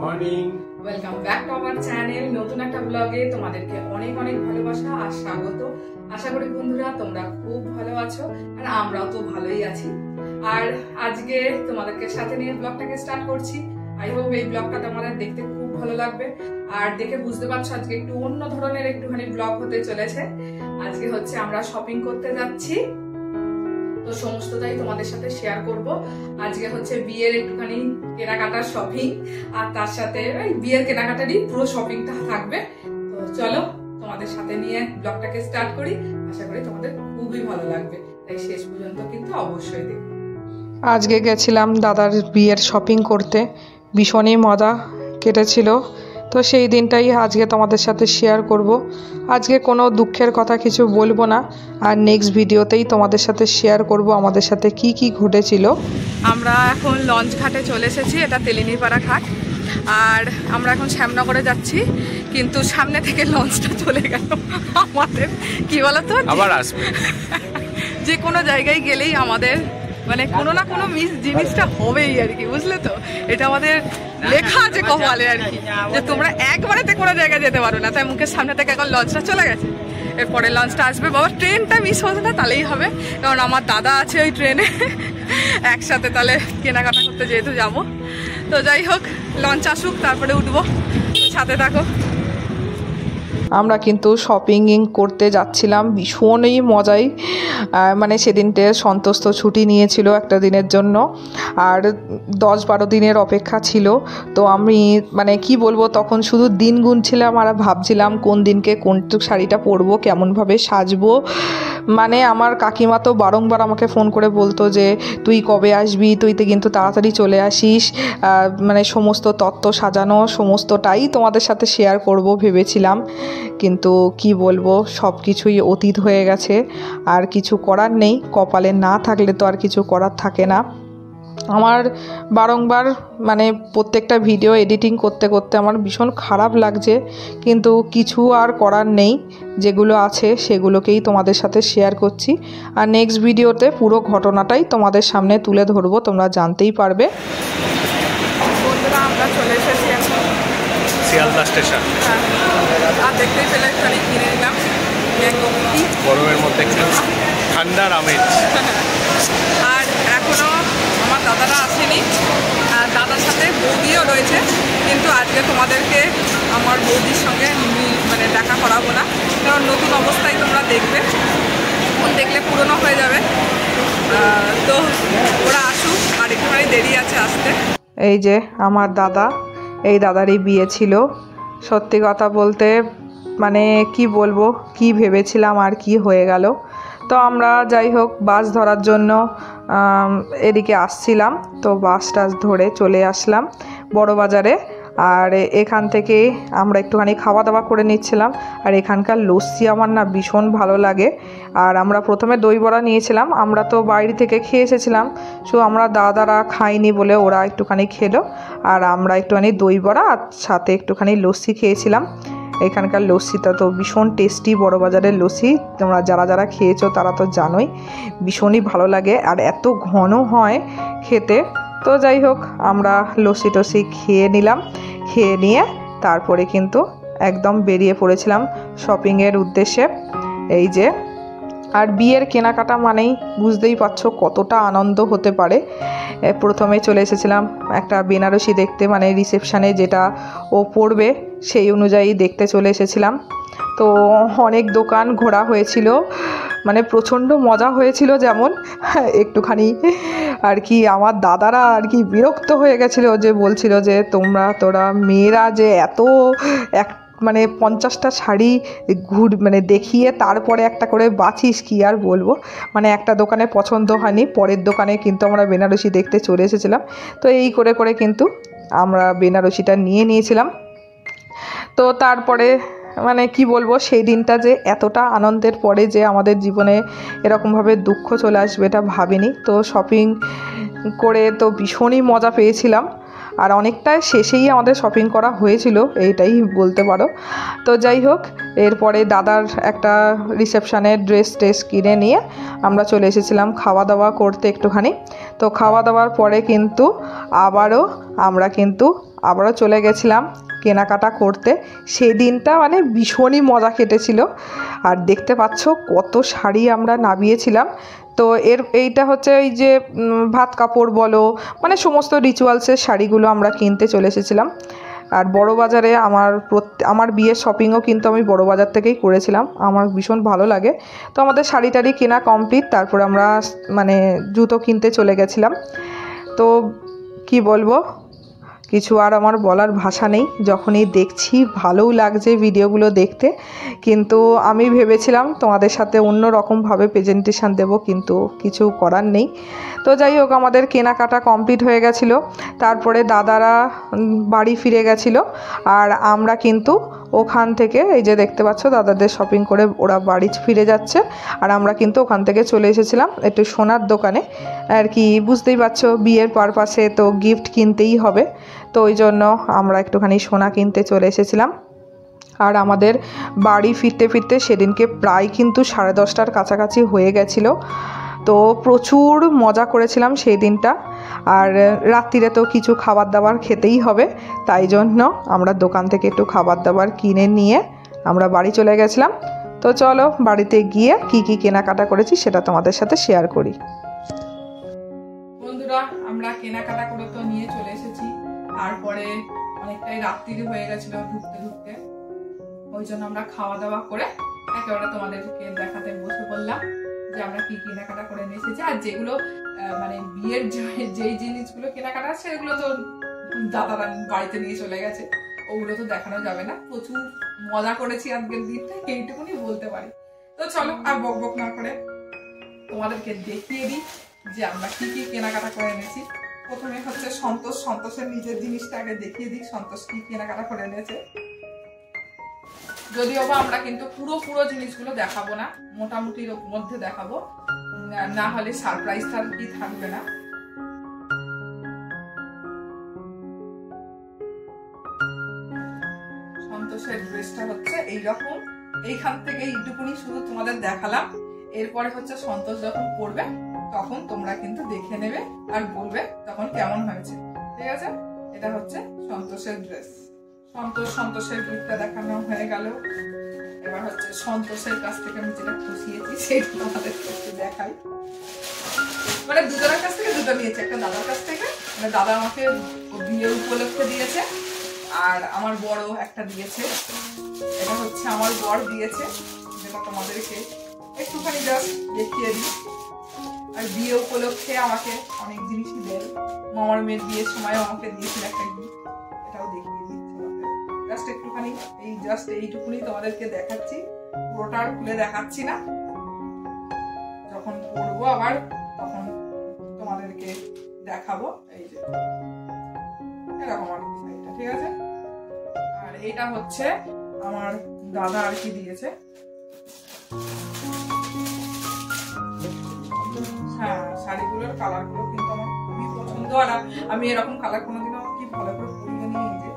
Morning, welcome back to our channel. নতুন একটা ব্লগে তোমাদেরকে অনেক অনেক ভালোবাসা আর স্বাগত। আশা করি বন্ধুরা তোমরা খুব ভালো আছো আর আমরাও তো ভালোই আছি। আর আজকে তোমাদেরকে সাথে নিয়ে ব্লগটাকে স্টার্ট করছি। আই হোপ এই ব্লগটা তোমাদের দেখতে খুব ভালো লাগবে। আর দেখে বুঝতে পারছো আজকে একটু অন্য ধরনের একটুখানি ব্লগ হতে চলেছে। আজকে হচ্ছে আমরা শপিং করতে যাচ্ছি, তো সমস্তটাই তোমাদের সাথে শেয়ার করব। আজকে হচ্ছে বিয়ের একটুখানি কেনাকাটার শপিং, আর তার সাথে বিয়ের কেনাকাটারই পুরো শপিংটা থাকবে। তো চলো তোমাদের সাথে নিয়ে ব্লগটাকে স্টার্ট করি। আশা করি তোমাদের খুবই ভালো লাগবে, তাই শেষ পর্যন্ত কিন্তু অবশ্যই দেখো। আজকে গেছিলাম দাদার বিয়ের শপিং করতে, ভীষণই মজা কেটেছিল। তো সেই দিনটাই আজকে তোমাদের সাথে শেয়ার করব। আজকে কোনো দুঃখের কথা কিছু বলবো না, আর নেক্সট ভিডিওতেই তোমাদের সাথে শেয়ার করব আমাদের সাথে কি কি ঘটেছিল। আমরা এখন লঞ্চ ঘাটে চলে এসেছি, এটা তেলিনীপাড়া ঘাট। আর আমরা এখন শ্যামনগরে যাচ্ছি, কিন্তু সামনে থেকে লঞ্চটা চলে গেল আমাদের। কি বলতো, আবার আসবে। যে কোনো জায়গায় গেলেই আমাদের মানে কোনো না কোনো মিস জিনিসটা হবেই আর কি, বুঝলে তো। এটা আমাদের লেখা আছে কপালে আর কি, যে তোমরা একবারেতে কোনো জায়গায় যেতে পারো না। তাই মুখের সামনে থেকে এখন লঞ্চটা চলে গেছে, এরপরে লঞ্চটা আসবে। বাবা ট্রেনটা মিস হতো না তাহলেই হবে, কারণ আমার দাদা আছে ওই ট্রেনে। একসাথে তাহলে কেনাকাটা করতে যেহেতু যাবো, তো যাই হোক লঞ্চ আসুক তারপরে উঠবো, সাথে থাকো। আমরা কিন্তু শপিং করতে যাচ্ছিলাম, ভীষণই মজাই। মানে সেদিনটে সন্তোষ তো ছুটি নিয়েছিল একটা দিনের জন্য, আর 10-12 দিনের অপেক্ষা ছিল। তো আমি মানে কি বলবো, তখন শুধু দিন গুনছিলাম আর ভাবছিলাম কোন দিনকে কোন শাড়িটা পরবো, কেমনভাবে সাজবো। মানে আমার কাকিমা তো বারংবার আমাকে ফোন করে বলতো যে তুই কবে আসবি, তুই তো কিন্তু তাড়াতাড়ি চলে আসিস। মানে সমস্ত তত্ত্ব সাজানো সমস্তটাই তোমাদের সাথে শেয়ার করব ভেবেছিলাম, কিন্তু কি বলবো, সব কিছুই অতীত হয়ে গেছে। আর কিছু করার নেই, কপালে না থাকলে তো আর কিছু করার থাকে না। আমার বারংবার মানে প্রত্যেকটা ভিডিও এডিটিং করতে করতে আমার ভীষণ খারাপ লাগছে, কিন্তু কিছু আর করার নেই। যেগুলো আছে সেগুলোকেই তোমাদের সাথে শেয়ার করছি, আর নেক্সট ভিডিওতে পুরো ঘটনাটাই তোমাদের সামনে তুলে ধরবো, তোমরা জানতেই পারবে। বন্ধুরা আমরা চলে এসেছি এখন শিয়ালদা স্টেশন। আর দেখতেই পেলে এখানে কিনে নিলাম গরমের মধ্যে ঠান্ডার আমেজ। আর এখনো আমার দাদারা আসেনি, আর দাদার সাথে বৌদিও রয়েছে, কিন্তু আজকে তোমাদেরকে আমার বৌদির সঙ্গে মানে দেখা করাবো না, কারণ নতুন অবস্থায় তোমরা দেখবে, এখন দেখলে পুরনো হয়ে যাবে। তো ওরা আসুক, আর একটুখানি দেরি আছে আসতে। এই যে আমার দাদা, এই দাদারই বিয়ে ছিল। সত্যি কথা বলতে মানে কি বলবো, কি ভেবেছিলাম আর কি হয়ে গেল। তো আমরা যাই হোক বাস ধরার জন্য এদিকে আসছিলাম, তো বাস টাস ধরে চলে আসলাম বড় বাজারে। আর এখান থেকে আমরা একটুখানি খাওয়া দাওয়া করে নিচ্ছিলাম। আর এখানকার লস্যি আমার না ভীষণ ভালো লাগে। আর আমরা প্রথমে দই বড়া নিয়েছিলাম, আমরা তো বাইরে থেকে খেয়ে এসেছিলাম, শুধু আমরা দাদারা খাইনি বলে ওরা একটুখানি খেলো, আর আমরা একটুখানি দই বড়া আর সাথে একটুখানি লস্যি খেয়েছিলাম। এখানকার লস্যিটা তো ভীষণ টেস্টি, বড় বাজারের লস্যি তোমরা যারা যারা খেয়েছো তারা তো জানোই, ভীষণই ভালো লাগে আর এত ঘন হয় খেতে। তো যাই হোক আমরা লস্যি টস্যি খেয়ে নিলাম, খেয়ে নিয়ে তারপরে কিন্তু একদম বেরিয়ে পড়েছিলাম শপিংয়ের উদ্দেশ্যে। এই যে, আর বিয়ের কেনাকাটা মানেই বুঝতেই পারছো কতটা আনন্দ হতে পারে। প্রথমে চলে এসেছিলাম একটা বেনারসি দেখতে, মানে রিসেপশানে যেটা ও পরবে সেই অনুযায়ী দেখতে চলে এসেছিলাম। তো অনেক দোকান ঘোরা হয়েছিল, মানে প্রচণ্ড মজা হয়েছিল। যেমন একটুখানি আর কি আমার দাদারা আর কি বিরক্ত হয়ে গেছিলো, যে বলছিল যে তোরা মেয়েরা যে এত মানে 50টা শাড়ি মানে দেখিয়ে তারপরে একটা করে বাছিস, কি আর বলবো। মানে একটা দোকানে পছন্দ হয়নি, পরের দোকানে কিন্তু আমরা বেনারসি দেখতে চলে এসেছিলাম। তো এই করে করে কিন্তু আমরা বেনারসিটা নিয়ে নিয়েছিলাম। তো তারপরে মানে কি বলবো, সেই দিনটা যে এতটা আনন্দের পরে যে আমাদের জীবনে এরকমভাবে দুঃখ চলে আসবে এটা ভাবিনি। তো শপিং করে তো ভীষণই মজা পেয়েছিলাম। আর অনেকটাই শেষেই আমাদের শপিং করা হয়েছিল, এইটাই বলতে পারো। তো যাই হোক, এরপরে দাদার একটা রিসেপশানের ড্রেস কিনে নিয়ে আমরা চলে এসেছিলাম খাওয়া দাওয়া করতে একটুখানি। তো খাওয়া দাওয়ার পরে কিন্তু আবারও চলে গেছিলাম কেনাকাটা করতে। সেই দিনটা মানে ভীষণই মজা কেটেছিল। আর দেখতে পাচ্ছ কত শাড়ি আমরা নামিয়েছিলাম। তো এইটা হচ্ছে এই যে ভাত কাপড় বলো, মানে সমস্ত রিচুয়ালসের শাড়িগুলো আমরা কিনতে চলে এসেছিলাম। আর বড় বাজারে আমার বিয়ের শপিংও কিন্তু আমি বড় বাজার থেকেই করেছিলাম, আমার ভীষণ ভালো লাগে। তো আমাদের শাড়ি টাড়ি কেনা কমপ্লিট, তারপর আমরা মানে জুতো কিনতে চলে গেছিলাম। তো কি বলবো, কিছু আর আমার বলার ভাষা নেই। যখনই দেখছি ভালোও লাগছে ভিডিওগুলো দেখতে, কিন্তু আমি ভেবেছিলাম তোমাদের সাথে অন্য রকমভাবে প্রেজেন্টেশন দেব, কিন্তু কিছু করার নেই। তো যাই হোক, আমাদের কেনাকাটা কমপ্লিট হয়ে গেছিলো। তারপরে দাদারা বাড়ি ফিরে গেছিলো, আর আমরা কিন্তু ওখান থেকে এই যে দেখতে পাচ্ছ দাদাদের শপিং করে ওরা বাড়ি ফিরে যাচ্ছে, আর আমরা কিন্তু ওখান থেকে চলে এসেছিলাম একটু সোনার দোকানে। আর কি বুঝতেই পারছো, বিয়ের পারপাসে তো গিফট কিনতেই হবে, তো ওই জন্য আমরা একটুখানি সোনা কিনতে চলে এসেছিলাম। আর আমাদের বাড়ি ফিরতে ফিরতে সেদিনকে প্রায় কিন্তু 10:30টার কাছাকাছি হয়ে গেছিলো। তো প্রচুর মজা করেছিলাম সেই দিনটা। আর রাত্রিরে তো কিছু খাবার দাবার খেতেই হবে, তাই জন্য আমরা দোকান থেকে একটু খাবার দাবার কিনে নিয়ে আমরা বাড়ি চলে গেছিলাম। তো চলো বাড়িতে গিয়ে কি কি কেনাকাটা করেছি সেটা তোমাদের সাথে শেয়ার করি। বন্ধুরা, আমরা কেনাকাটা করে তো নিয়ে চলে এসেছি। তারপরে অনেকটাই রাত্রি হয়ে গেছিল ঢুকতে, ওই জন্য আমরা খাওয়া দাওয়া করে একেবারে তোমাদেরকে দেখাতে বসে পড়লাম যে আমরা কি কেনাকাটা করে নিয়ে এসেছি। আর যেগুলো মানে বিয়ের যেই জিনিসগুলো কেনাকাটা সেগুলো তো দাদারা বাড়িতে নিয়ে চলে গেছে, ওগুলো তো দেখানো যাবে না। প্রচুর মজা করেছি আজকের দিনটা, এইটুকুনি বলতে পারি। তো চলো আর বক না করে তোমাদেরকে দেখিয়ে দিই যে আমরা কি কি কেনাকাটা করে এনেছি। প্রথমে হচ্ছে সন্তোষের নিজের জিনিসটা আগে দেখিয়ে দিই, সন্তোষ কি কেনাকাটা করে এনেছে। যদিও বা আমরা কিন্তু পুরো জিনিসগুলো দেখাবো না, মোটামুটির মধ্যে দেখাবো, না হলে সারপ্রাইজ কি থাকবে না। সন্তোষের ড্রেসটা হচ্ছে এইরকম, এইখান থেকে এইটুকুনি শুধু তোমাদের দেখালাম। এরপরে হচ্ছে সন্তোষ যখন পরবে তখন তোমরা কিন্তু দেখে নেবে আর বলবে তখন কেমন হয়েছে, ঠিক আছে? এটা হচ্ছে সন্তোষের ড্রেস। সন্তোষের গিফটটা দেখানো হয়ে গেল। এবার হচ্ছে সন্তোষের কাছ থেকে আমি যেটা খুশিয়েছি সেটা আমাদের একটু দেখাই। মানে দুজনের কাছ থেকে দুটো নিয়েছে, একটা দাদার কাছ থেকে, মানে দাদা আমাকে বিয়ে উপলক্ষে দিয়েছে, আর আমার বড় একটা দিয়েছে। এটা হচ্ছে আমার বর দিয়েছে, যেটা তোমাদেরকে একটুখানি জাস্ট দেখিয়ে দিই। আর বিয়ে উপলক্ষে আমাকে অনেক জিনিসই দেয়, মামার মেয়ের বিয়ের সময় আমাকে দিয়েছিল একটা গিফট, এটাও দেখিয়ে দিচ্ছি আমাদের। জাস্ট একটুখানি এইটুকুনি তোমাদেরকে দেখাচ্ছি, পুরোটা আর খুলে দেখাচ্ছি না। যখন পরবো আবার তখন তোমাদেরকে দেখাবো। এই যে এরকম আর কি সাইডটা, ঠিক আছে? আর এটা হচ্ছে আমার দাদা আর কি দিয়েছে। হ্যাঁ, শাড়িগুলোর কালার গুলো কিন্তু আমার খুবই পছন্দ, আর আমি এরকম কালার কোনোদিনও কি ভালো করে পরিয়ে নিই। এই যে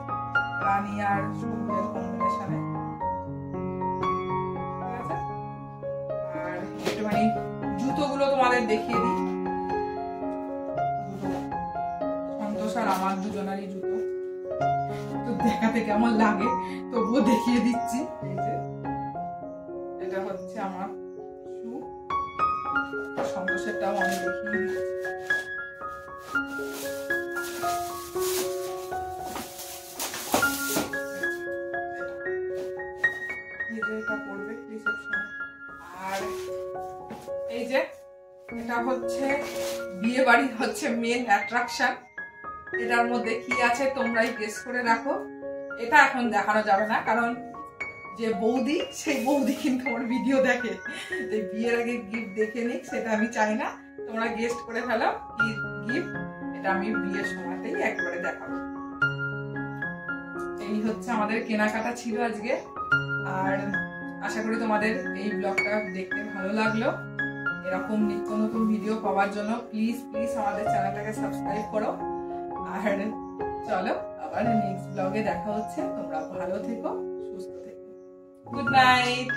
রানী আর সবুজের কম্বিনেশনে, ঠিক আছে? আর একটুখানি জুতোগুলো তোমাদের দেখিয়ে দিই। সন্তোষ আর আমার দুজনারই জুতো, তো দেখাতে কেমন লাগে তবুও দেখিয়ে দিচ্ছি। এই যে এটা হচ্ছে আমার শু, সন্তোষেরটাও আমি দেখিয়ে দিচ্ছি। এটা পড়বে রিসেপশনে। আর এই যে এটা হচ্ছে বিয়ে বাড়ি হচ্ছে মেন অ্যাট্রাকশন। এটার মধ্যে কি আছে তোমরাই গেস করে রাখো। এটা এখন দেখানো যাবে না, কারণ যে বৌদি সেই বৌদি কিন্তু আমার ভিডিও দেখে, বিয়ের আগে গিফট দেখে নিক সেটা আমি চাই না। তোমরা গেস্ট করে ফেলো কি গিফট, এটা আমি বিয়ের সময়তেই একবারে দেখাবো। এই হচ্ছে আমাদের কেনাকাটা ছিল আজকে। আর আশা করি তোমাদের এই ব্লগটা দেখতে ভালো লাগলো। এরকম নিত্য নতুন ভিডিও পাওয়ার জন্য প্লিজ আমাদের চ্যানেলটাকে সাবস্ক্রাইব করো। আর চলো আবার নেক্সট ব্লগে দেখা হচ্ছে। তোমরা ভালো থেকো, সুস্থ থেকো। Good night.